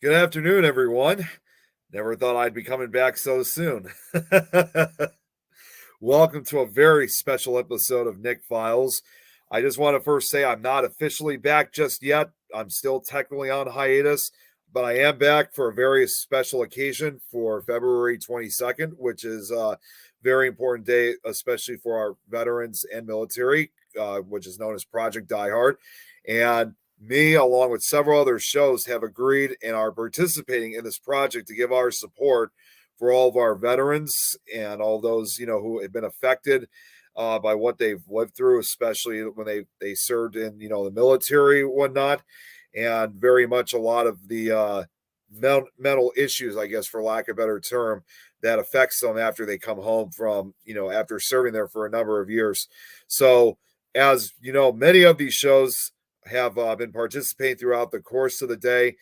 Good afternoon, everyone. Never thought I'd be coming back so soon. Welcome to a very special episode of Nick Files. I just want to first say I'm not officially back just yet. I'm still technically on hiatus, but I am back for a very special occasion for February 22nd, which is a very important day, especially for our veterans and military, which is known as Project Diehard. And me, along with several other shows, have agreed and are participating in this project to give our support for all of our veterans and all those who have been affected by what they've lived through, especially when they served in the military, whatnot, and very much a lot of the mental issues, I guess, for lack of a better term, that affects them after they come home from after serving there for a number of years. So, as you know, many of these shows have been participating throughout the course of the day.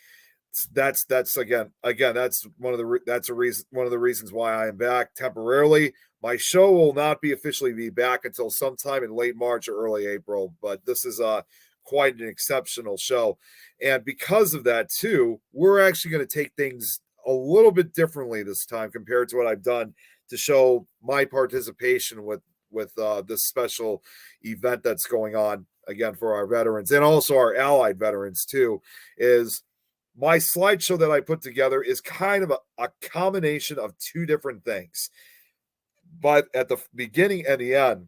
That's again that's one of the reasons why I am back temporarily. My show will not be officially be back until sometime in late March or early April, but this is quite an exceptional show, and because of that too, we're actually going to take things a little bit differently this time compared to what I've done to show my participation with this special event that's going on again for our veterans and also our allied veterans too. Is my slideshow that I put together is kind of a combination of two different things. But at the beginning and the end,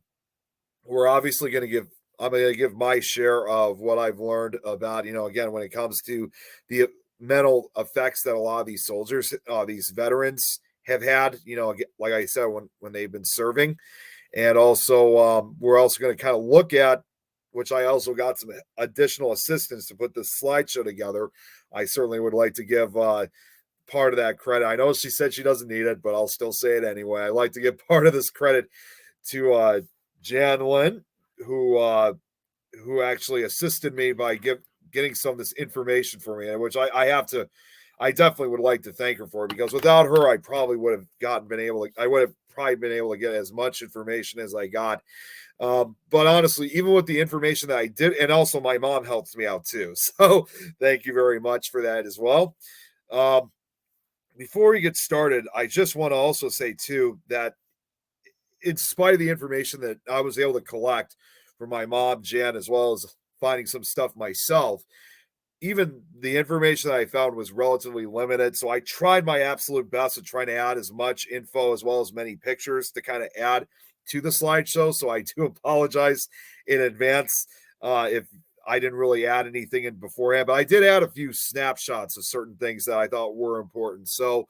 we're obviously going to give I'm going to give my share of what I've learned about, again, when it comes to the mental effects that a lot of these soldiers, these veterans have had, like I said, when they've been serving. And also, we're also going to kind of look at, which I also got some additional assistance to put this slideshow together. I certainly would like to give part of that credit. I know she said she doesn't need it, but I'll still say it anyway. I like to give part of this credit to Jan Lynn, who actually assisted me by getting some of this information for me, which I definitely would like to thank her for, because without her, I probably would have I would have probably been able to get as much information as I got. But honestly, even with the information that I did, and also my mom helped me out too. So thank you very much for that as well. Um, Before we get started, I just want to also say too that in spite of the information that I was able to collect from my mom, Jan, as well as finding some stuff myself, even the information that I found was relatively limited. So I tried my absolute best to try to add as much info as well as many pictures to kind of add to the slideshow. So I do apologize in advance if I didn't really add anything in beforehand, but I did add a few snapshots of certain things that I thought were important. So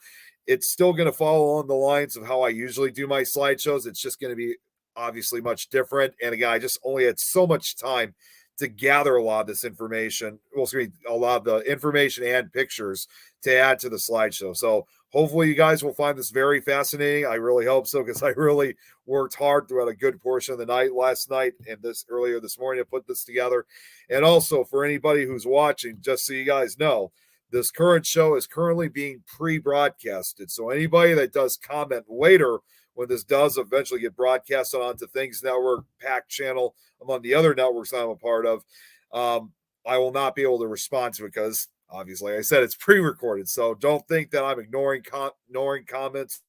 it's still going to follow along the lines of how I usually do my slideshows. It's just going to be obviously much different. And again, I just only had so much time to gather a lot of this information. Well, excuse me, a lot of the information and pictures to add to the slideshow. So hopefully you guys will find this very fascinating. I really hope so, because I really worked hard throughout a good portion of the night last night and this earlier this morning to put this together. And also for anybody who's watching, just so you guys know, this current show is currently being pre-broadcasted. So anybody that does comment later when this does eventually get broadcasted onto Things Network, Pack Channel, among the other networks I'm a part of, I will not be able to respond to it because obviously, like I said, it's pre-recorded. So don't think that I'm ignoring comments.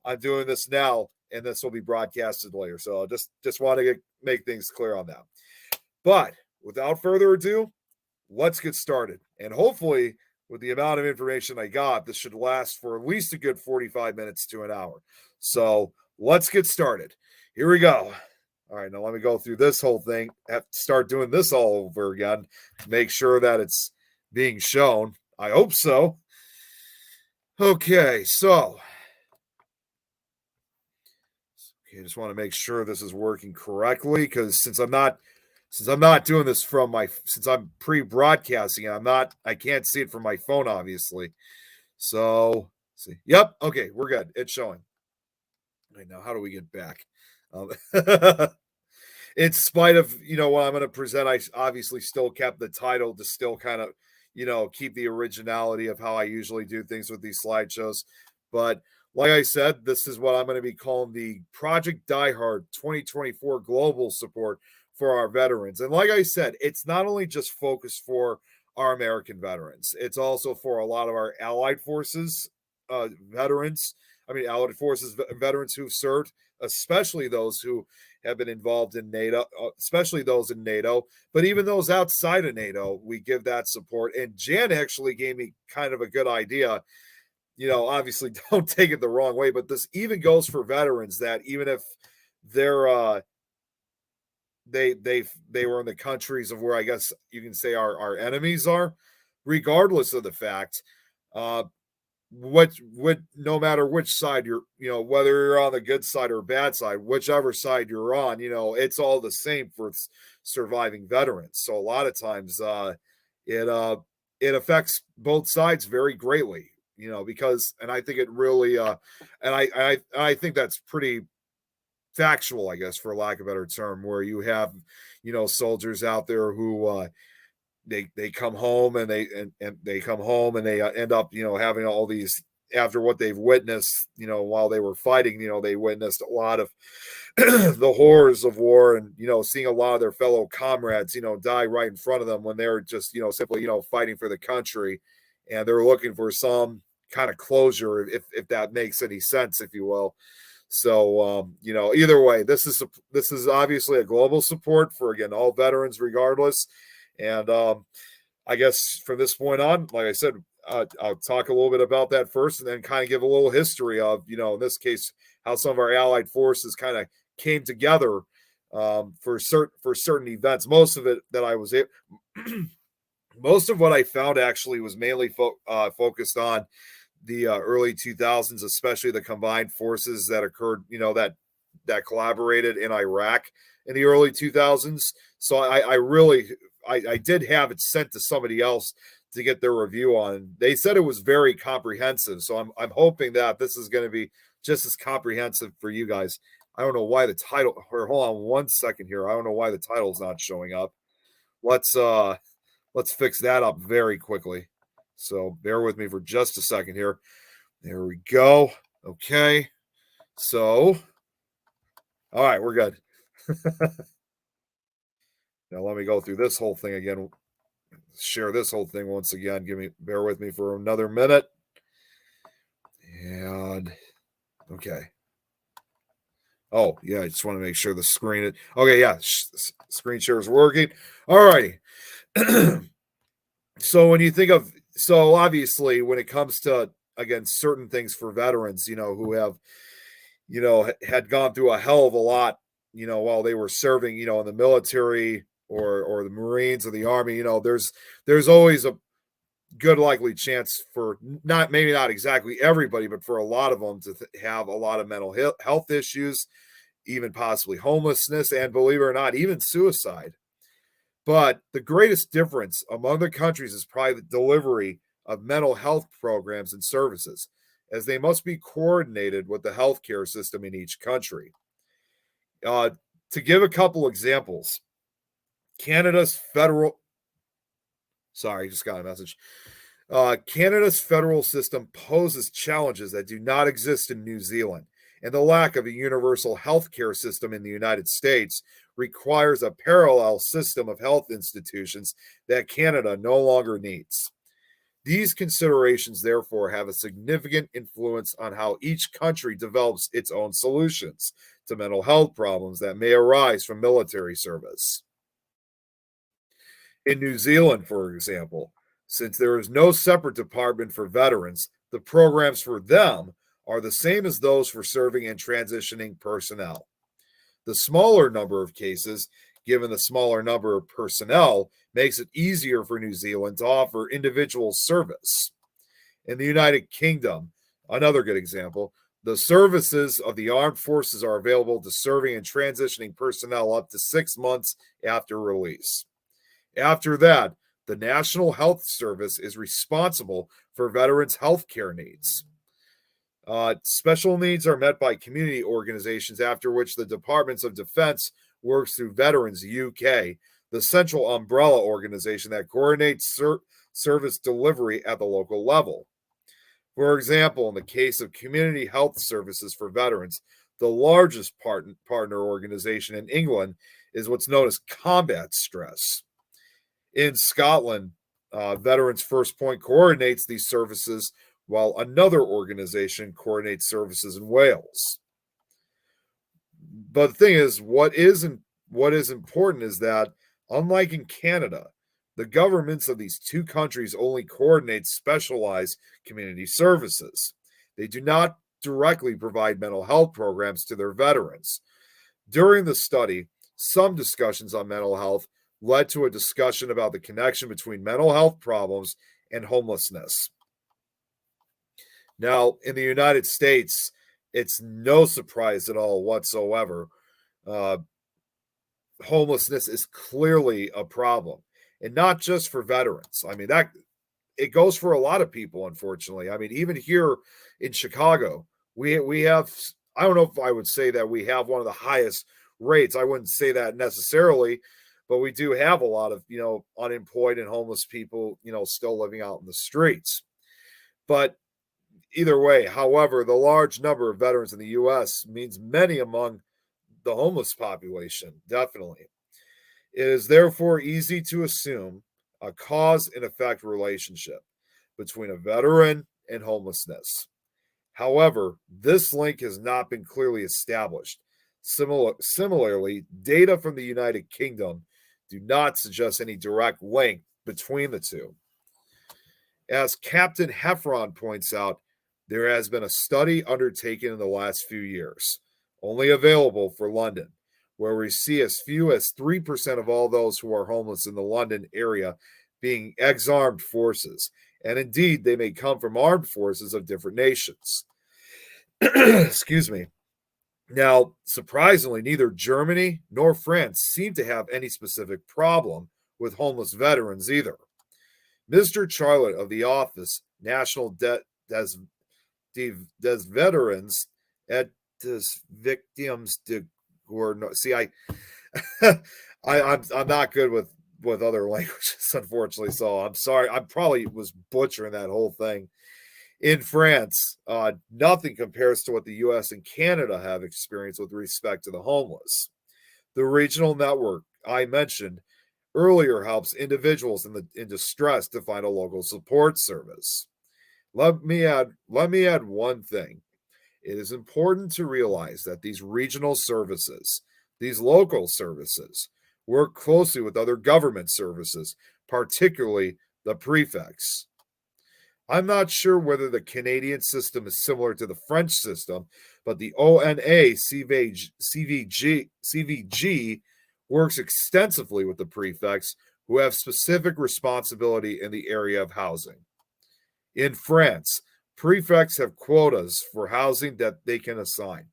I'm doing this now, and this will be broadcasted later. So just want to make things clear on that. But without further ado, let's get started. And hopefully, with the amount of information I got, this should last for at least a good 45 minutes to an hour. So let's get started. Here we go. All right, now let me go through this whole thing. Have to start doing this all over again to make sure that it's being shown. I hope so. Okay, so I just want to make sure this is working correctly, because since I'm not doing this since I'm pre-broadcasting, I can't see it from my phone, obviously. So let's see. Yep, okay, we're good. It's showing. All right, now how do we get back? In spite of what I'm going to present, I obviously still kept the title to still kind of keep the originality of how I usually do things with these slideshows. But like I said, this is what I'm going to be calling the Project Diehard 2024 Global Support for our veterans. And like I said, it's not only just focused for our American veterans. It's also for a lot of our allied forces veterans. I mean, allied forces veterans who've served, especially those who have been involved in NATO, especially those in NATO, but even those outside of NATO, we give that support. And Jan actually gave me kind of a good idea. Obviously, don't take it the wrong way, but this even goes for veterans that even if they're they were in the countries of where I guess you can say our enemies are, regardless of the fact, uh, what no matter which side whether you're on the good side or bad side, whichever side you're on, it's all the same for surviving veterans. So a lot of times it it affects both sides very greatly, because, and I think it really and I think that's pretty factual, I guess, for lack of a better term, where you have soldiers out there who they come home and they come home and they end up having all these, after what they've witnessed while they were fighting, they witnessed a lot of the horrors of war, and seeing a lot of their fellow comrades die right in front of them when they're just simply fighting for the country, and they're looking for some kind of closure, if that makes any sense, if you will. So either way, this is obviously a global support for, again, all veterans regardless. And I guess from this point on, like I said, I'll talk a little bit about that first, and then kind of give a little history of, in this case, how some of our allied forces kind of came together for certain events. Most of it that I was most of what I found actually was mainly focused on the early 2000s, especially the combined forces that occurred, that collaborated in Iraq in the early 2000s. So I did have it sent to somebody else to get their review on. They said it was very comprehensive. So I'm hoping that this is going to be just as comprehensive for you guys. I don't know why the title, or hold on one second here. I don't know why the title's not showing up. Let's fix that up very quickly. So bear with me for just a second here. There we go. Okay. So, all right, we're good. Now let me go through this whole thing again. Share this whole thing once again. Bear with me for another minute. And okay. Oh, yeah, I just want to make sure the screen. Okay, yeah, screen share is working. All right. So when you think of, so obviously when it comes to, again, certain things for veterans, who have, had gone through a hell of a lot, while they were serving, in the military or the Marines or the Army, there's always a good likely chance for maybe not exactly everybody, but for a lot of them to have a lot of mental health issues, even possibly homelessness, and believe it or not, even suicide. But the greatest difference among the countries is probably the delivery of mental health programs and services, as they must be coordinated with the healthcare system in each country. To give a couple examples, Canada's federal, sorry, just got a message. Canada's federal system poses challenges that do not exist in New Zealand, and the lack of a universal healthcare system in the United States requires a parallel system of health institutions that Canada no longer needs. These considerations, therefore, have a significant influence on how each country develops its own solutions to mental health problems that may arise from military service. In New Zealand, for example, since there is no separate department for veterans, the programs for them are the same as those for serving and transitioning personnel. The smaller number of cases, given the smaller number of personnel, makes it easier for New Zealand to offer individual service. In the United Kingdom, another good example, the services of the armed forces are available to serving and transitioning personnel up to 6 months after release. After that, the National Health Service is responsible for veterans' health care needs. Special needs are met by community organizations, after which the Departments of Defense works through Veterans UK, the central umbrella organization that coordinates service delivery at the local level. For example, in the case of community health services for veterans, the largest partner organization in England is what's known as Combat Stress. In Scotland, Veterans First Point coordinates these services, while another organization coordinates services in Wales. But the thing is, what is important is that, unlike in Canada, the governments of these two countries only coordinate specialized community services. They do not directly provide mental health programs to their veterans. During the study, some discussions on mental health led to a discussion about the connection between mental health problems and homelessness. Now, in the United States, it's no surprise at all whatsoever. Uh, Homelessness is clearly a problem, and not just for veterans. I mean, that it goes for a lot of people, unfortunately. I mean, even here in Chicago, we have, I don't know if I would say that we have one of the highest rates. I wouldn't say that necessarily, but we do have a lot of, unemployed and homeless people, still living out in the streets. But either way, however, the large number of veterans in the US means many among the homeless population, definitely. It is therefore easy to assume a cause and effect relationship between a veteran and homelessness. However, this link has not been clearly established. Similarly, data from the United Kingdom do not suggest any direct link between the two. As Captain Heffron points out, there has been a study undertaken in the last few years, only available for London, where we see as few as 3% of all those who are homeless in the London area being ex-armed forces. And indeed, they may come from armed forces of different nations. Excuse me. Now, surprisingly, neither Germany nor France seem to have any specific problem with homeless veterans either. Mr. Charlotte of the Office National des Veterans et des Victimes de Gouvernance. See, I'm not good with other languages, unfortunately. So I'm sorry. I probably was butchering that whole thing. In France, nothing compares to what the U.S. and Canada have experienced with respect to the homeless. The regional network I mentioned earlier helps individuals in distress to find a local support service. Let me add one thing. It is important to realize that these regional services, these local services, work closely with other government services, particularly the prefects. I'm not sure whether the Canadian system is similar to the French system, but the ONA CVG works extensively with the prefects who have specific responsibility in the area of housing. In France, prefects have quotas for housing that they can assign.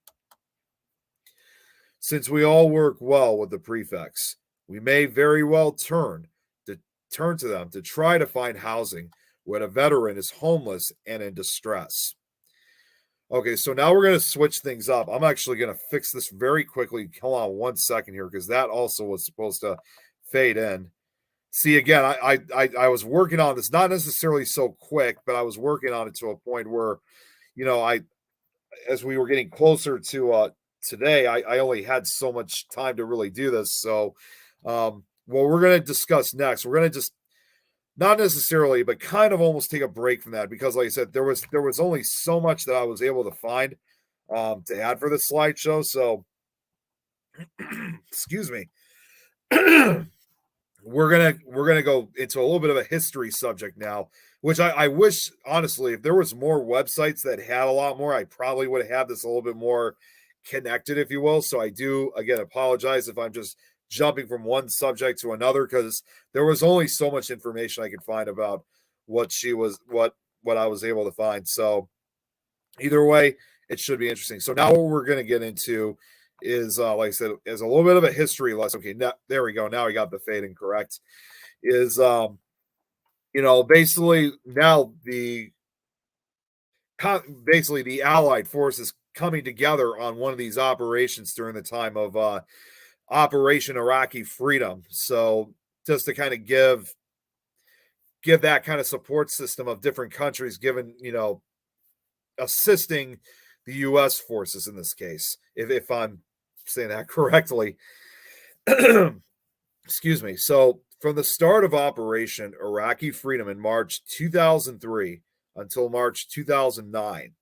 Since we all work well with the prefects, we may very well turn to them to try to find housing when a veteran is homeless and in distress. Okay, so now we're going to switch things up. I'm actually going to fix this very quickly. Hold on 1 second here, because that also was supposed to fade in. See, again, I was working on this, not necessarily so quick, but I was working on it to a point where, as we were getting closer to today, I only had so much time to really do this. So, what we're going to discuss next, we're going to just not necessarily, but kind of almost take a break from that, because, like I said, there was only so much that I was able to find to add for this slideshow. So, excuse me. We're gonna go into a little bit of a history subject now, which I wish, honestly, if there was more websites that had a lot more, I probably would have had this a little bit more connected, if you will. So I do, again, apologize if I'm just jumping from one subject to another, because there was only so much information I could find about what I was able to find. So either way, it should be interesting. So now what we're going to get into is, like I said, is a little bit of a history lesson. Okay, now, there we go. Now we got the fading correct. Is basically now basically the Allied forces coming together on one of these operations during the time of Operation Iraqi Freedom. So just to kind of give that kind of support system of different countries, given assisting the U.S. forces in this case, if I'm saying that correctly. Excuse me. So From the start of Operation Iraqi Freedom in March 2003 until March 2009,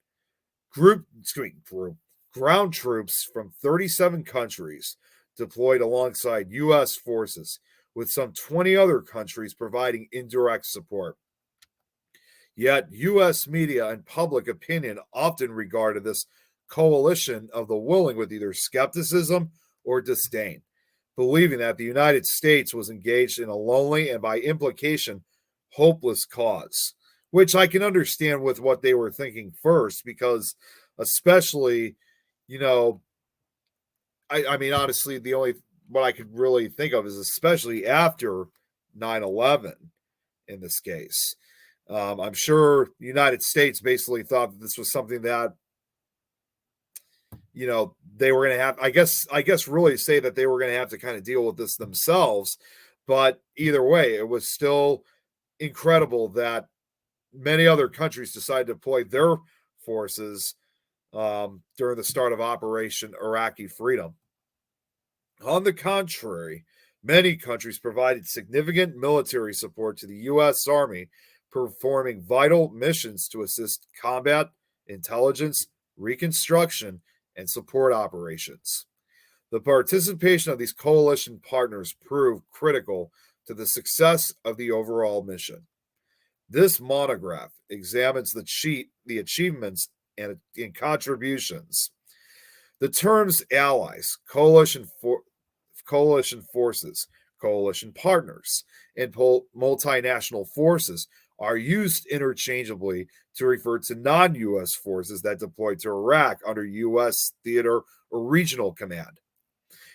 ground troops from 37 countries deployed alongside U.S. forces, with some 20 other countries providing indirect support. Yet, U.S. media and public opinion often regarded this coalition of the willing with either skepticism or disdain, believing that the United States was engaged in a lonely and, by implication, hopeless cause, which I can understand with what they were thinking first, because especially, you know, I mean, honestly, the only what I could really think of is especially after 9/11 in this case. I'm sure the United States basically thought that this was something that, they were going to have, I guess really say that they were going to have to kind of deal with this themselves. But either way, it was still incredible that many other countries decided to deploy their forces during the start of Operation Iraqi Freedom. On the contrary, many countries provided significant military support to the U.S. Army, performing vital missions to assist combat, intelligence, reconstruction, and support operations. The participation of these coalition partners proved critical to the success of the overall mission. This monograph examines the achievements and contributions. The terms allies, coalition forces, coalition partners, and multinational forces are used interchangeably to refer to non-U.S. forces that deployed to Iraq under U.S. theater or regional command.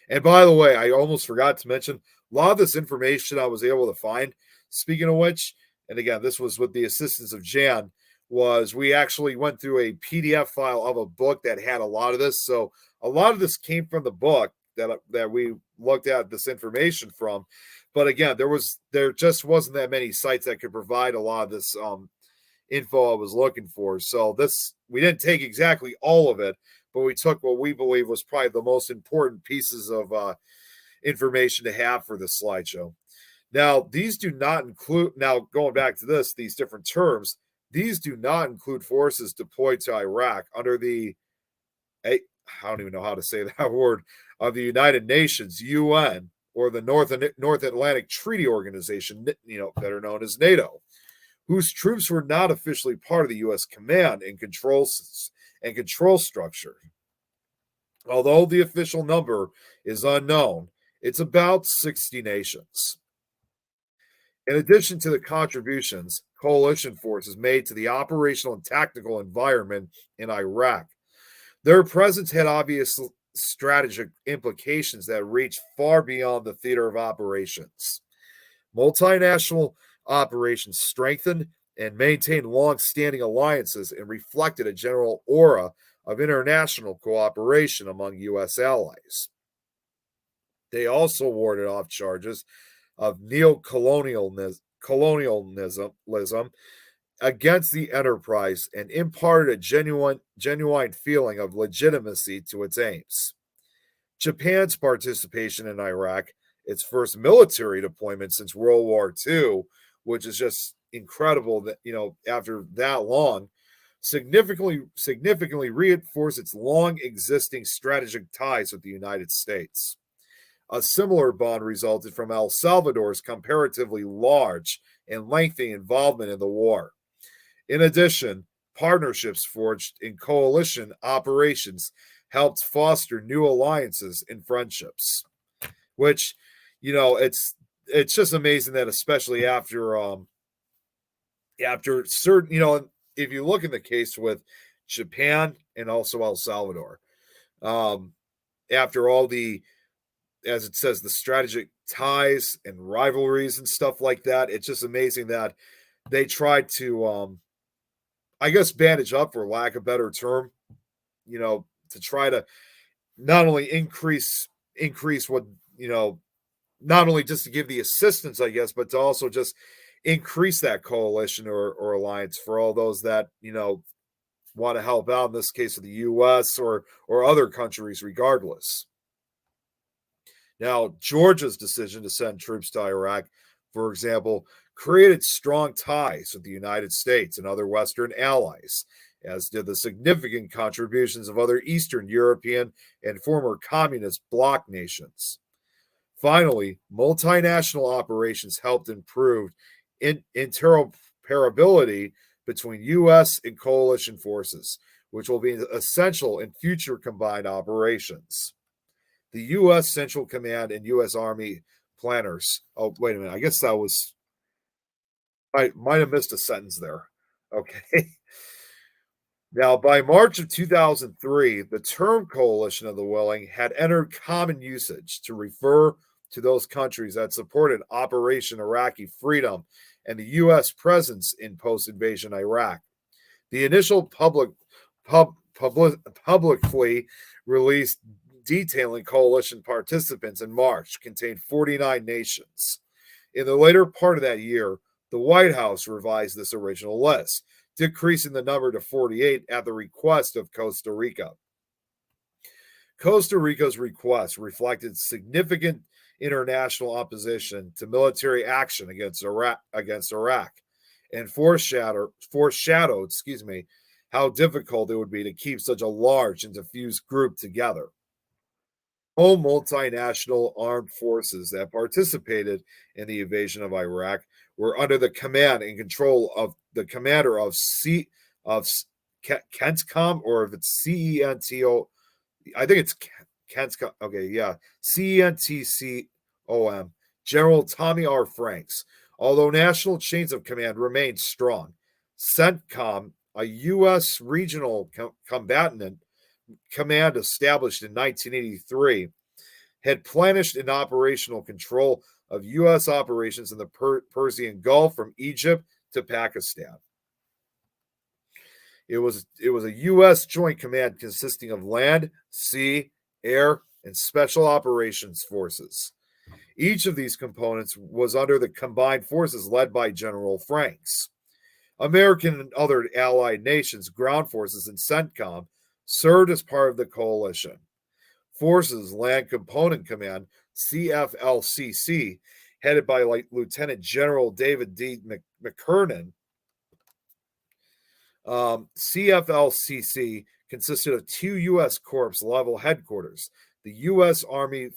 And by the way, I almost forgot to mention a lot of this information I was able to find. Speaking of which, and again, this was with the assistance of Jan, was we actually went through a PDF file of a book that had a lot of this. So a lot of this came from the book that we looked at this information from. But again, there just wasn't that many sites that could provide a lot of this info I was looking for. So we didn't take exactly all of it, but we took what we believe was probably the most important pieces of information to have for this slideshow. Now, these do not include, now going back to these different terms, these do not include forces deployed to Iraq under I don't even know how to say that word, of the United Nations, UN, or the North Atlantic Treaty Organization, better known as NATO, whose troops were not officially part of the U.S. command and control structure. Although the official number is unknown, it's about 60 nations. In addition to the contributions coalition forces made to the operational and tactical environment in Iraq, their presence had obvious strategic implications that reached far beyond the theater of operations. Multinational operations strengthened and maintained long-standing alliances and reflected a general aura of international cooperation among U.S. allies. They also warded off charges of neo-colonialism against the enterprise and imparted a genuine feeling of legitimacy to its aims. Japan's participation in Iraq, its first military deployment since World War II, which is just incredible that, after that long, significantly reinforced its long existing strategic ties with the United States. A similar bond resulted from El Salvador's comparatively large and lengthy involvement in the war. In addition, partnerships forged in coalition operations helped foster new alliances and friendships, which, it's just amazing that especially after certain, if you look in the case with Japan and also El Salvador, after all the, as it says, the strategic ties and rivalries and stuff like that, it's just amazing that they tried to, I guess, bandage up, for lack of a better term, to try to not only increase what, not only just to give the assistance, I guess, but to also just increase that coalition or alliance for all those that, want to help out, in this case of the U.S. or other countries regardless. Now, Georgia's decision to send troops to Iraq for example, created strong ties with the United States and other Western allies, as did the significant contributions of other Eastern European and former communist bloc nations. Finally, multinational operations helped improve interoperability between U.S. and coalition forces, which will be essential in future combined operations. The U.S. Central Command and U.S. Army planners. Oh, wait a minute. I guess that was, I might have missed a sentence there. Okay. Now, by March of 2003, the term coalition of the willing had entered common usage to refer to those countries that supported Operation Iraqi Freedom and the U.S. presence in post invasion Iraq. The initial publicly released detailing coalition participants in March contained 49 nations. In the later part of that year, the White House revised this original list, decreasing the number to 48 at the request of Costa Rica. Costa Rica's request reflected significant international opposition to military action against Iraq and foreshadowed how difficult it would be to keep such a large and diffuse group together. All multinational armed forces that participated in the invasion of Iraq were under the command and control of the commander of CENTCOM, or if it's CENTO, I think it's CENTCOM. Okay, yeah, CENTCOM, General Tommy R. Franks. Although national chains of command remained strong, CENTCOM, a U.S. regional combatant command established in 1983, had planished in operational control of U.S. operations in the Persian Gulf from Egypt to Pakistan. It was a U.S. joint command consisting of land, sea, air, and special operations forces. Each of these components was under the combined forces led by General Franks. American and other allied nations' ground forces in CENTCOM served as part of the coalition. Forces Land Component Command, CFLCC, headed by Lieutenant General David D. McKernan. CFLCC consisted of two U.S. Corps level headquarters, the U.S. Army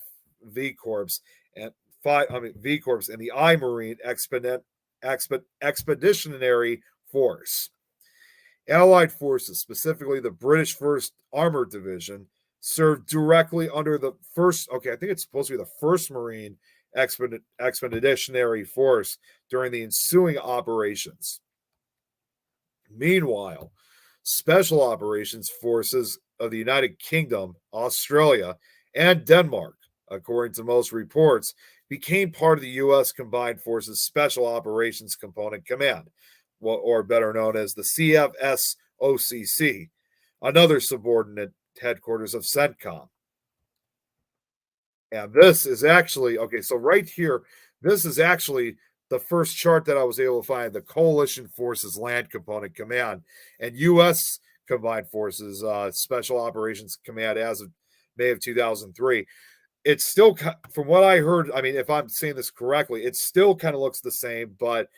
V Corps and the I Marine Expeditionary Force. Allied forces, specifically the British 1st Armored Division, served directly under the first, I think it's supposed to be the 1st Marine Expeditionary Force during the ensuing operations. Meanwhile, Special Operations Forces of the United Kingdom, Australia, and Denmark, according to most reports, became part of the U.S. Combined Forces Special Operations Component Command, or better known as the CFSOCC, another subordinate headquarters of CENTCOM. And this is actually, so right here, this is actually the first chart that I was able to find, the Coalition Forces Land Component Command and U.S. Combined Forces Special Operations Command as of May of 2003. It's still, from what I heard, I mean, if I'm saying this correctly, it still kind of looks the same, but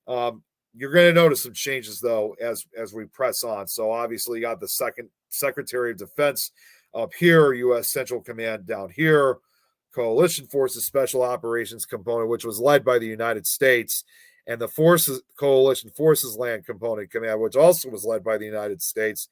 you're going to notice some changes, though, as we press on. So obviously, you got the second Secretary of Defense up here, U.S. Central Command down here, Coalition Forces Special Operations Component, which was led by the United States, and the Coalition Forces Land Component Command, which also was led by the United States.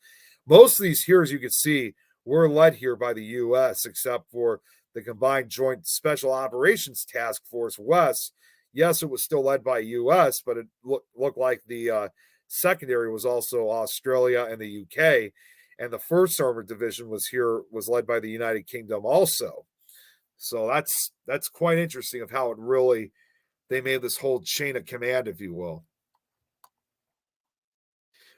Most of these here, as you can see, were led here by the U.S., except for the Combined Joint Special Operations Task Force West. Yes, it was still led by U.S., but it looked like the secondary was also Australia and the U.K., and the 1st Armored Division was led by the United Kingdom also. So that's quite interesting of how it really, they made this whole chain of command, if you will.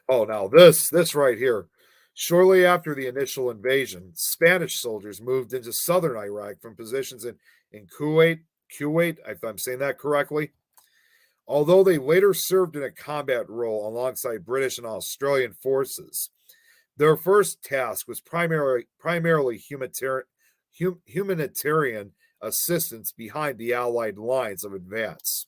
Oh, now this right here. Shortly after the initial invasion, Spanish soldiers moved into southern Iraq from positions in Kuwait, if I'm saying that correctly. Although they later served in a combat role alongside British and Australian forces, their first task was primarily humanitarian assistance behind the Allied lines of advance.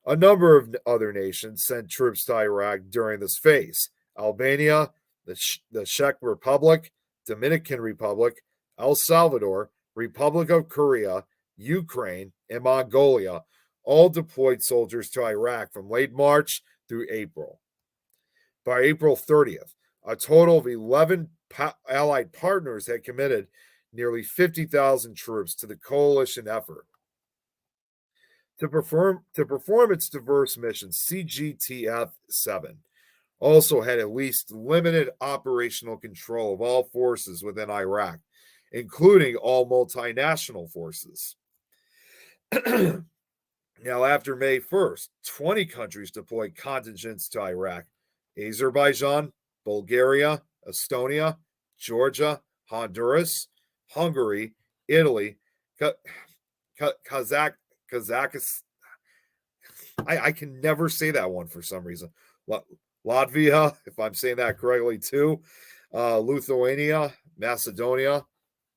A number of other nations sent troops to Iraq during this phase: Albania, the Czech Republic, Dominican Republic, El Salvador, Republic of Korea, Ukraine, and Mongolia all deployed soldiers to Iraq from late March through April. By April 30th, a total of 11 Allied partners had committed nearly 50,000 troops to the coalition effort. To perform its diverse missions, CGTF 7 also had at least limited operational control of all forces within Iraq, including all multinational forces. Now, after May 1st, 20 countries deployed contingents to Iraq: Azerbaijan, Bulgaria, Estonia, Georgia, Honduras, Hungary, Italy, Kazakhstan. I can never say that one for some reason. Latvia, if I'm saying that correctly, too. Lithuania, Macedonia,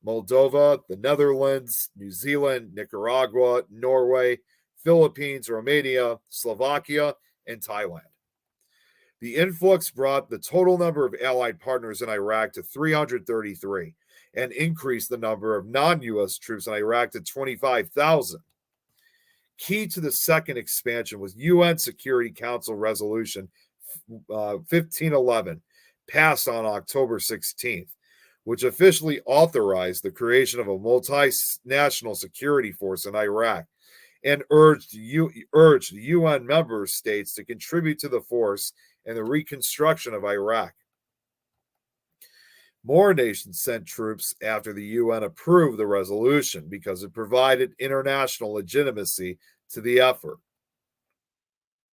Moldova, the Netherlands, New Zealand, Nicaragua, Norway, Philippines, Romania, Slovakia, and Thailand. The influx brought the total number of Allied partners in Iraq to 333 and increased the number of non-U.S. troops in Iraq to 25,000. Key to the second expansion was UN Security Council Resolution 1511, passed on October 16th, which officially authorized the creation of a multinational security force in Iraq and urged UN member states to contribute to the force and the reconstruction of Iraq. More nations sent troops after the UN approved the resolution because it provided international legitimacy to the effort.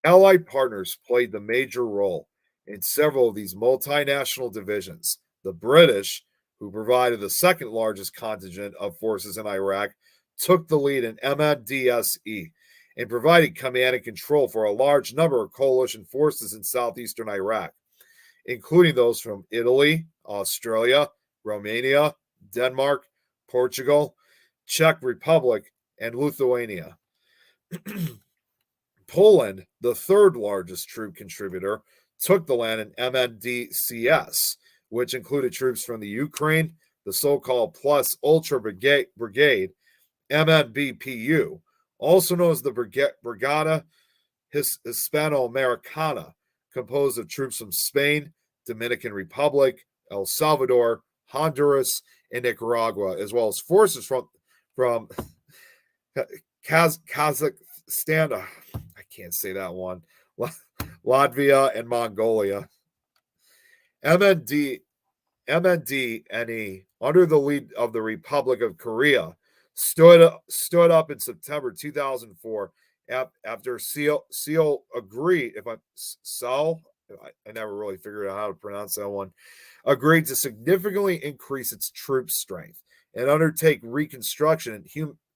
Allied partners played the major role in several of these multinational divisions. The British, who provided the second largest contingent of forces in Iraq, took the lead in MNDSE and provided command and control for a large number of coalition forces in southeastern Iraq, including those from Italy, Australia, Romania, Denmark, Portugal, Czech Republic, and Lithuania. Poland, the third largest troop contributor, took the land in MNDCS, which included troops from the Ukraine, the so-called Plus Ultra Brigade, MNBPU, also known as the Brigada Hispano-Americana, composed of troops from Spain, Dominican Republic, El Salvador, Honduras, and Nicaragua, as well as forces from Kazakhstan. I can't say that one. Latvia and Mongolia. MNDNE, under the lead of the Republic of Korea, stood up in September 2004 after Seoul agreed. I never really figured out how to pronounce that one. Agreed to significantly increase its troop strength and undertake reconstruction and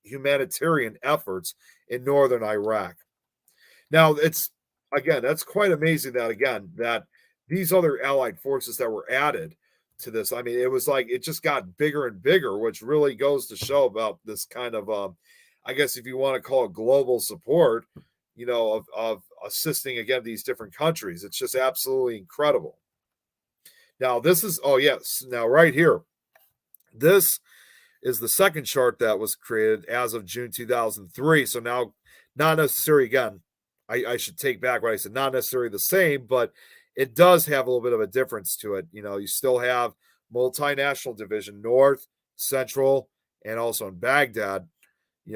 humanitarian efforts in northern Iraq. Now, that's quite amazing that these other allied forces that were added to this, I mean, it was like it just got bigger and bigger, which really goes to show about this kind of, I guess if you want to call it global support, of assisting again these different countries. It's just absolutely incredible. Now, now right here, this is the second chart that was created as of June 2003. So now, not necessarily, again, I should take back what I said, not necessarily the same, but it does have a little bit of a difference to it. You still have multinational division, North, Central, and also in Baghdad,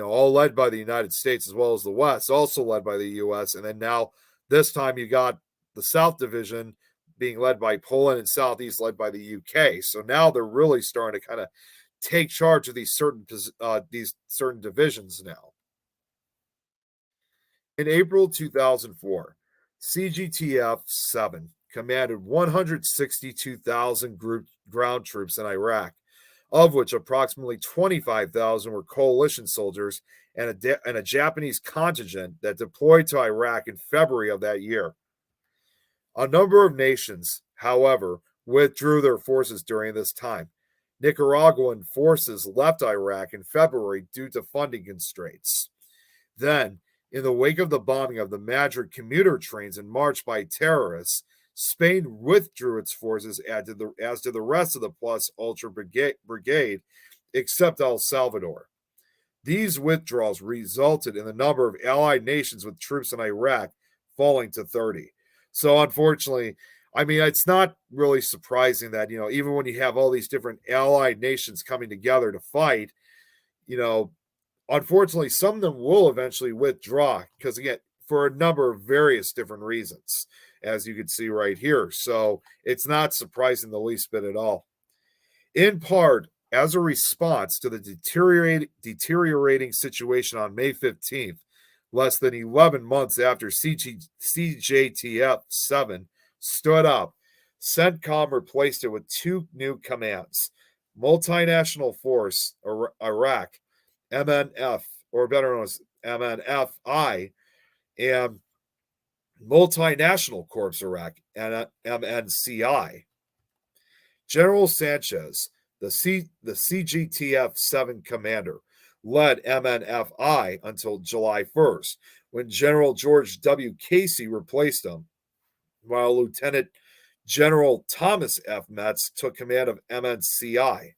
all led by the United States, as well as the West, also led by the U.S. And then now, this time, you got the South Division being led by Poland and Southeast led by the U.K. So now they're really starting to kind of take charge of these certain divisions now. In April 2004, CGTF 7 commanded 162,000 ground troops in Iraq, of which approximately 25,000 were coalition soldiers and a Japanese contingent that deployed to Iraq in February of that year. A number of nations, however, withdrew their forces during this time. Nicaraguan forces left Iraq in February due to funding constraints. Then, In the wake of the bombing of the Madrid commuter trains in March by terrorists, Spain withdrew its forces, as did the rest of the Plus Ultra Brigade, except El Salvador. These withdrawals resulted in the number of allied nations with troops in Iraq falling to 30. So, unfortunately, I mean, it's not really surprising that, even when you have all these different allied nations coming together to fight, you know, unfortunately, some of them will eventually withdraw because, again, for a number of various different reasons, as you can see right here. So it's not surprising the least bit at all. In part, as a response to the deteriorating situation on May 15th, less than 11 months after CJTF 7 stood up, CENTCOM replaced it with two new commands: Multinational Force Iraq, MNF, or better known as MNFI, and Multinational Corps Iraq, MNCI. General Sanchez, the CGTF 7 commander, led MNFI until July 1st, when General George W. Casey replaced him, while Lieutenant General Thomas F. Metz took command of MNCI.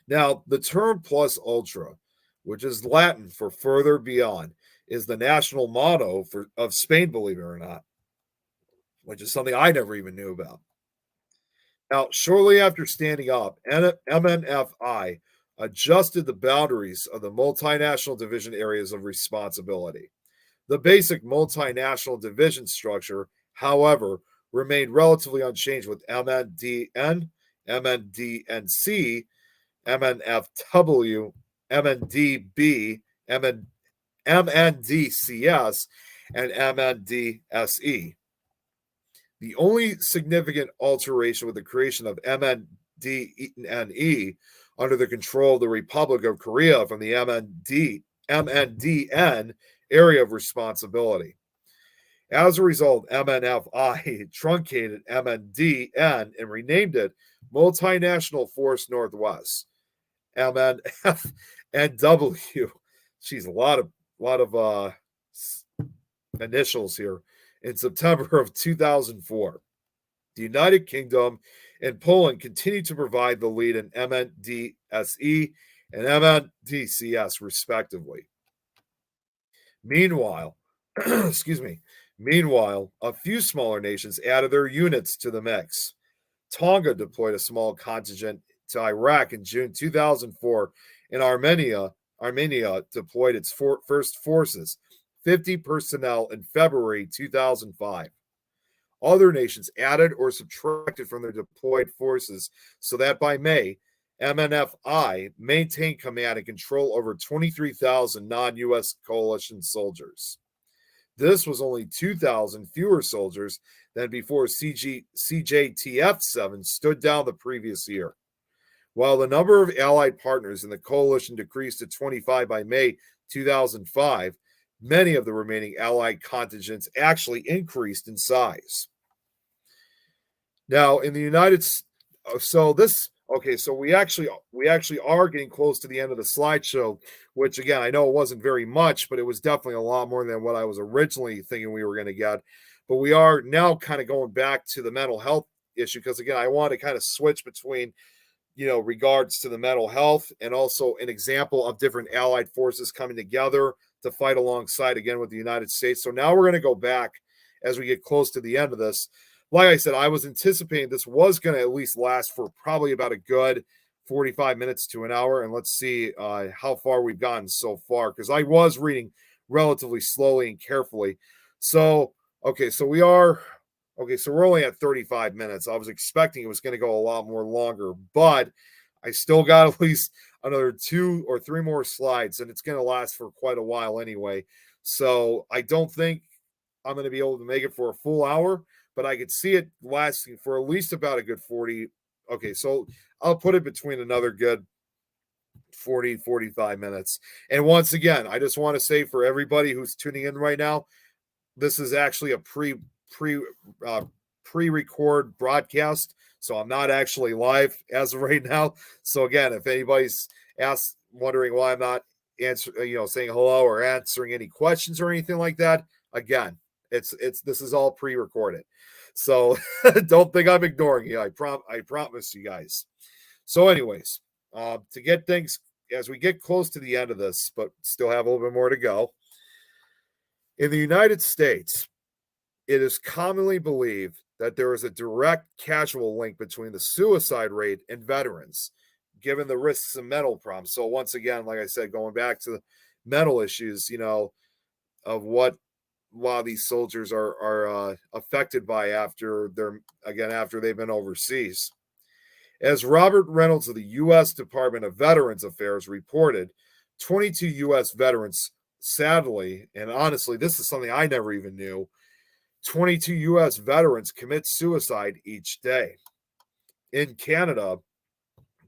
Now, the term plus ultra, which is Latin for further beyond, is the national motto of Spain, believe it or not, which is something I never even knew about. Now, shortly after standing up, MNFI adjusted the boundaries of the multinational division areas of responsibility. The basic multinational division structure, however, remained relatively unchanged, with MNDN, MNDNC, MNFW, MNDB, MNDCS, and MNDSE. The only significant alteration was the creation of MNDNE under the control of the Republic of Korea from the MNDN area of responsibility. As a result, MNFI truncated MNDN and renamed it Multinational Force Northwest, MNFNW. Geez, a lot of initials here. In September of 2004, the United Kingdom and Poland continued to provide the lead in MNDSE and MNDCS, respectively. Meanwhile, Meanwhile, a few smaller nations added their units to the mix. Tonga deployed a small contingent to Iraq in June 2004, and Armenia deployed its first forces, 50 personnel, in February 2005. Other nations added or subtracted from their deployed forces so that by May, MNFI maintained command and control over 23,000 non-U.S. coalition soldiers. This was only 2,000 fewer soldiers than before CJTF 7 stood down the previous year. While the number of allied partners in the coalition decreased to 25 by May 2005, many of the remaining allied contingents actually increased in size. Now, in the United States, so we actually are getting close to the end of the slideshow, which, again, I know it wasn't very much, but it was definitely a lot more than what I was originally thinking we were going to get. But we are now kind of going back to the mental health issue because, again, I want to kind of switch between, regards to the mental health and also an example of different allied forces coming together to fight alongside again with the United States. So now we're going to go back as we get close to the end of this. Like I said, I was anticipating this was going to at least last for probably about a good 45 minutes to an hour. And let's see how far we've gotten so far, because I was reading relatively slowly and carefully. So we're only at 35 minutes. I was expecting it was going to go a lot more longer, but I still got at least another 2 or 3 more slides, and it's going to last for quite a while anyway. So I don't think I'm going to be able to make it for a full hour, but I could see it lasting for at least about a good 40. Okay, so I'll put it between another good 40, 45 minutes. And once again, I just want to say for everybody who's tuning in right now, this is actually a pre-record broadcast, so I'm not actually live as of right now. So again, if anybody's wondering why I'm not saying hello or answering any questions or anything like that. Again, this is all pre-recorded. So don't think I'm ignoring you. I promise you guys. So anyways, to get things as we get close to the end of this, but still have a little bit more to go. In the United States, it is commonly believed that there is a direct causal link between the suicide rate and veterans, given the risks of mental problems. So once again, like I said, going back to the mental issues, of what a lot of these soldiers are affected by after they've been overseas. As Robert Reynolds of the U.S. Department of Veterans Affairs reported, 22 U.S. veterans, sadly, and honestly, this is something I never even knew, 22 U.S. veterans commit suicide each day. In Canada,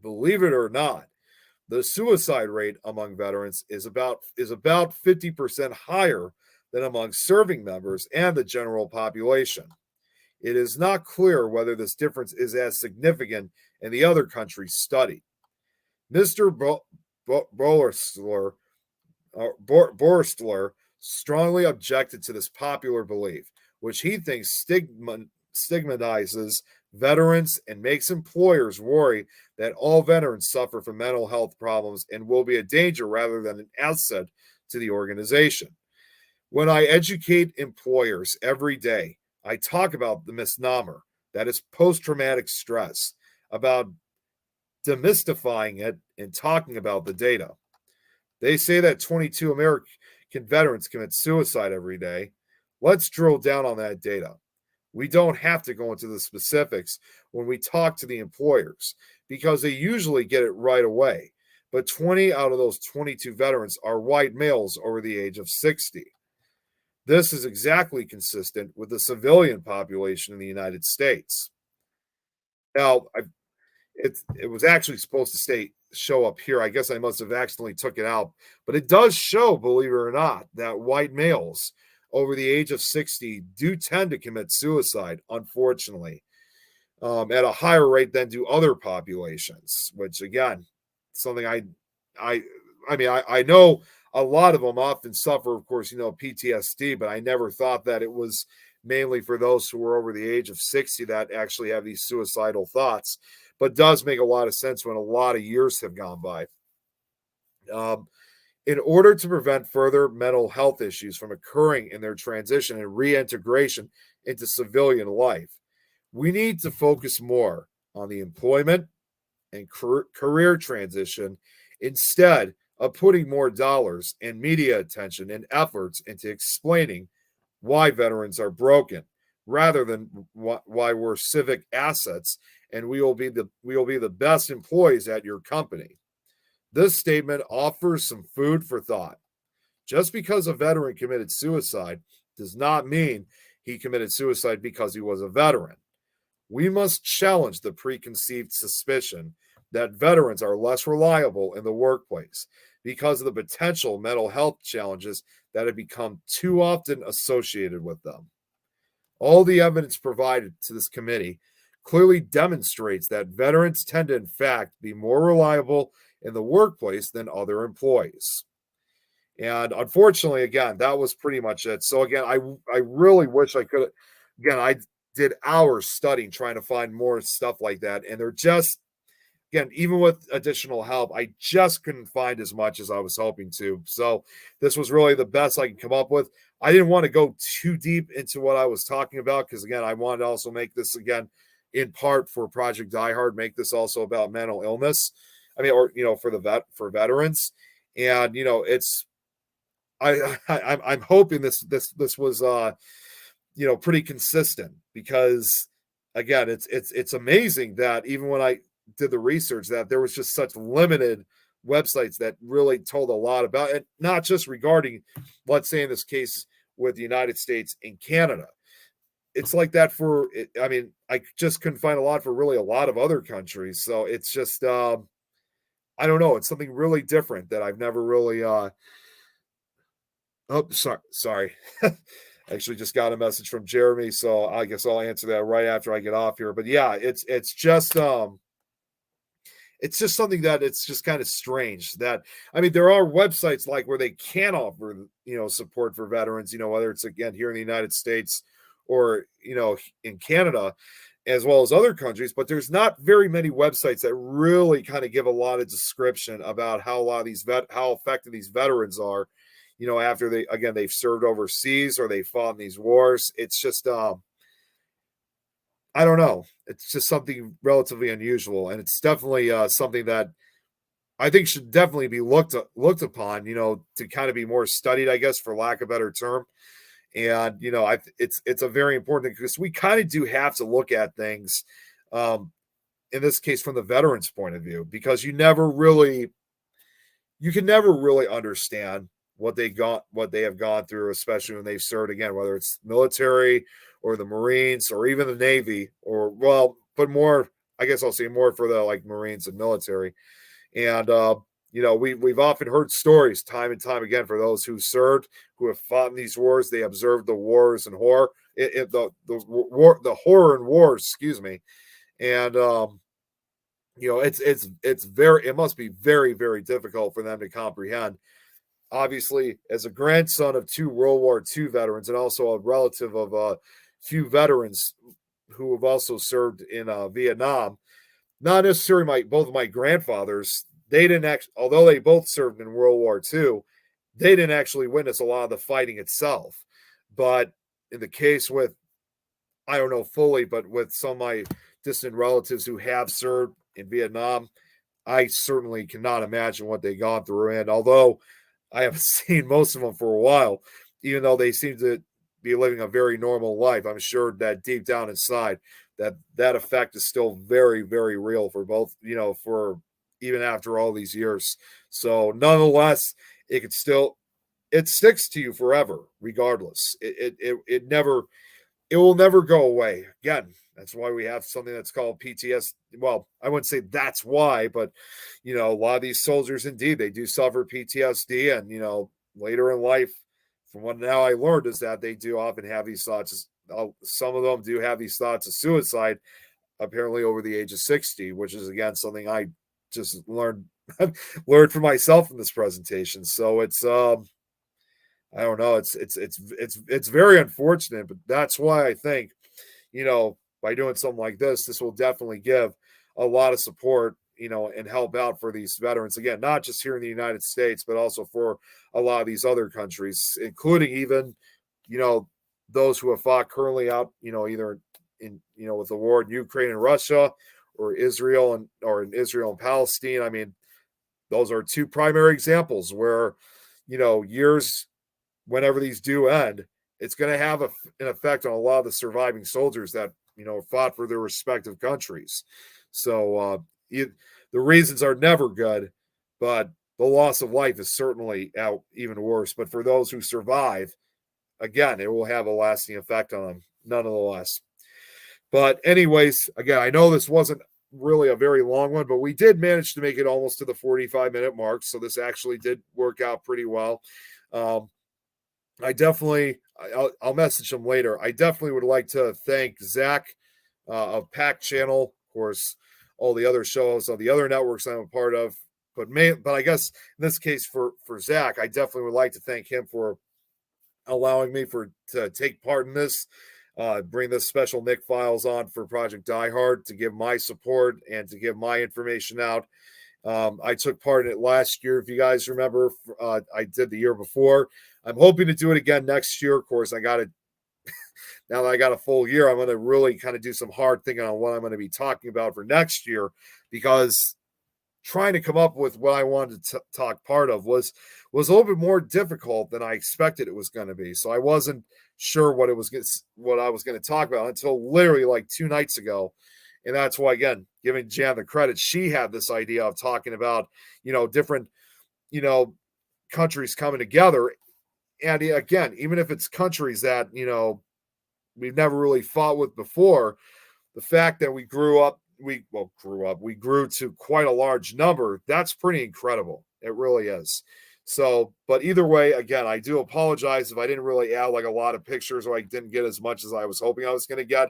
believe it or not, the suicide rate among veterans is about 50% higher than among serving members and the general population. It is not clear whether this difference is as significant in the other countries studied. Mr. Borstler strongly objected to this popular belief, which he thinks stigmatizes veterans and makes employers worry that all veterans suffer from mental health problems and will be a danger rather than an asset to the organization. When I educate employers every day, I talk about the misnomer that is post-traumatic stress, about demystifying it and talking about the data. They say that 22 American veterans commit suicide every day. Let's drill down on that data. We don't have to go into the specifics when we talk to the employers because they usually get it right away. But 20 out of those 22 veterans are white males over the age of 60. This is exactly consistent with the civilian population in the United States. Now, it was actually supposed to show up here. I guess I must have accidentally took it out, but it does show, believe it or not, that white males over the age of 60 do tend to commit suicide, unfortunately, at a higher rate than do other populations. Which again, something I know a lot of them often suffer, of course, PTSD, but I never thought that it was mainly for those who were over the age of 60 that actually have these suicidal thoughts. But does make a lot of sense when a lot of years have gone by. In order to prevent further mental health issues from occurring in their transition and reintegration into civilian life, we need to focus more on the employment and career transition instead of putting more dollars and media attention and efforts into explaining why veterans are broken, rather than why we're civic assets and we will be the best employees at your company. This statement offers some food for thought. Just because a veteran committed suicide does not mean he committed suicide because he was a veteran. We must challenge the preconceived suspicion that veterans are less reliable in the workplace because of the potential mental health challenges that have become too often associated with them. All the evidence provided to this committee clearly demonstrates that veterans tend to, in fact, be more reliable in the workplace than other employees. And unfortunately, again, that was pretty much it. So again, I really wish I could. Again, I did hours studying trying to find more stuff like that, and they're just, again, even with additional help, I just couldn't find as much as I was hoping to. So this was really the best I could come up with. I didn't want to go too deep into what I was talking about because, again, I wanted to also make this, again, in part for Project Diehard, make this also about mental illness. For veterans. And, it's, I'm hoping this was, pretty consistent because, again, it's amazing that even when I did the research that there was just such limited websites that really told a lot about it, not just regarding, let's say in this case with the United States and Canada. It's like that I just couldn't find a lot for really a lot of other countries. So it's just, I don't know. It's something really different that I've never really, sorry. Actually just got a message from Jeremy. So I guess I'll answer that right after I get off here, but yeah, it's just, it's just something that it's just kind of strange that, I mean, there are websites like where they can offer, support for veterans, whether it's again here in the United States or, in Canada, as well as other countries, but there's not very many websites that really kind of give a lot of description about how a lot of these how effective these veterans are, after they've served overseas or they fought in these wars. It's just I don't know. It's just something relatively unusual, and it's definitely something that I think should definitely be looked upon, to kind of be more studied, I guess, for lack of a better term. And it's a very important thing because we kind of do have to look at things, um, in this case, from the veterans' point of view, because you can never really understand what they have gone through, especially when they've served again, whether it's military or the Marines or even the Navy, or well, but more, I guess I'll say more for the like Marines and military. And we've often heard stories time and time again for those who served, who have fought in these wars. They observed the wars and horror, the horror and wars, excuse me. And it must be very, very difficult for them to comprehend. Obviously, as a grandson of two World War II veterans and also a relative of a few veterans who have also served in Vietnam, not necessarily both of my grandfathers, they didn't actually, although they both served in World War II, they didn't actually witness a lot of the fighting itself. But in the case with, I don't know fully, but with some of my distant relatives who have served in Vietnam, I certainly cannot imagine what they gone through. And although I haven't seen most of them for a while, even though they seem to be living a very normal life, I'm sure that deep down inside, that effect is still very, very real for both, for even after all these years. So nonetheless, it sticks to you forever, regardless. It will never go away. Again, that's why we have something that's called PTSD. Well, I wouldn't say that's why, but a lot of these soldiers indeed they do suffer PTSD, and later in life, from what now I learned is that they do often have these thoughts. Some of them do have these thoughts of suicide, apparently over the age of 60, which is again something I just learned for myself in this presentation. So it's I don't know, it's very unfortunate, but that's why I think, by doing something like this will definitely give a lot of support, and help out for these veterans. Again, not just here in the United States, but also for a lot of these other countries, including even, those who have fought currently out, either in, with the war in Ukraine and Russia, or in Israel and Palestine. I mean, those are two primary examples where, years, whenever these do end, it's going to have an effect on a lot of the surviving soldiers that, fought for their respective countries. So the reasons are never good, but the loss of life is certainly out even worse. But for those who survive, again, it will have a lasting effect on them, nonetheless. But anyways, again, I know this wasn't really a very long one, but we did manage to make it almost to the 45-minute mark. So this actually did work out pretty well. I'll message him later. I definitely would like to thank Zach of Pack Channel, of course, all the other shows on the other networks I'm a part of. But I guess in this case for Zach, I definitely would like to thank him for allowing me to take part in this, bring this special Nick Files on for Project Diehard, to give my support and to give my information out. I took part in it last year, if you guys remember. I did the year before. I'm hoping to do it again next year. Of course, now that I got a full year, I'm going to really kind of do some hard thinking on what I'm going to be talking about for next year, because trying to come up with what I wanted to talk part of was a little bit more difficult than I expected it was going to be. So I wasn't sure what I was going to talk about until literally like 2 nights ago. And that's why, again, giving Jan the credit, she had this idea of talking about, different, countries coming together. And again, even if it's countries that, we've never really fought with before, the fact that we grew to quite a large number, that's pretty incredible. It really is. So, but either way, again, I do apologize if I didn't really add like a lot of pictures, or I didn't get as much as I was hoping I was going to get.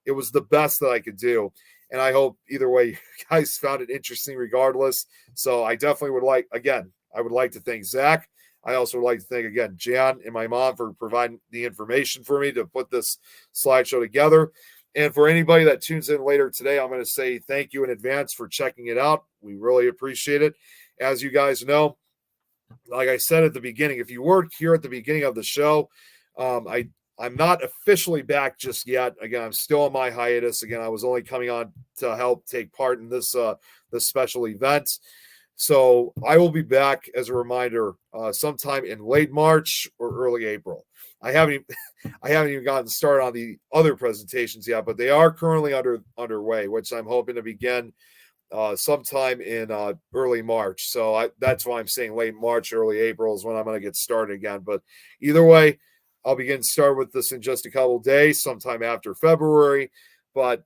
It was the best that I could do. And I hope either way you guys found it interesting regardless. So I definitely would like, again, I would like to thank Zach. I also would like to thank, again, Jan and my mom for providing the information for me to put this slideshow together. And for anybody that tunes in later today, I'm going to say thank you in advance for checking it out. We really appreciate it. As you guys know, like I said at the beginning, if you weren't here at the beginning of the show, I'm not officially back just yet. Again, I'm still on my hiatus. Again, I was only coming on to help take part in this special event. So I will be back, as a reminder, sometime in late March or early April. I haven't even gotten started on the other presentations yet, but they are currently underway, which I'm hoping to begin sometime in early March. So that's why I'm saying late March, early April is when I'm going to get started again. But either way, I'll begin start with this in just a couple days, sometime after February. But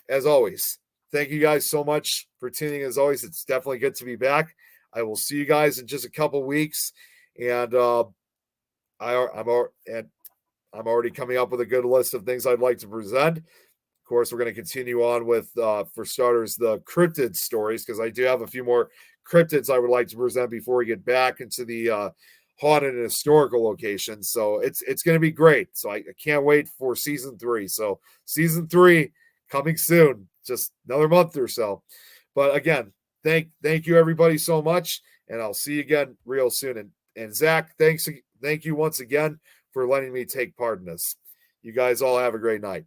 as always, thank you guys so much for tuning. As always, it's definitely good to be back. I will see you guys in just a couple weeks, and I'm already coming up with a good list of things I'd like to present. Of course, we're going to continue on with, for starters, the cryptid stories, because I do have a few more cryptids I would like to present before we get back into the haunted and historical locations. So it's going to be great. So I can't wait for season 3. So season 3 coming soon, just another month or so. But again, thank you everybody so much, and I'll see you again real soon. And Zach, thank you once again for letting me take part in this. You guys all have a great night.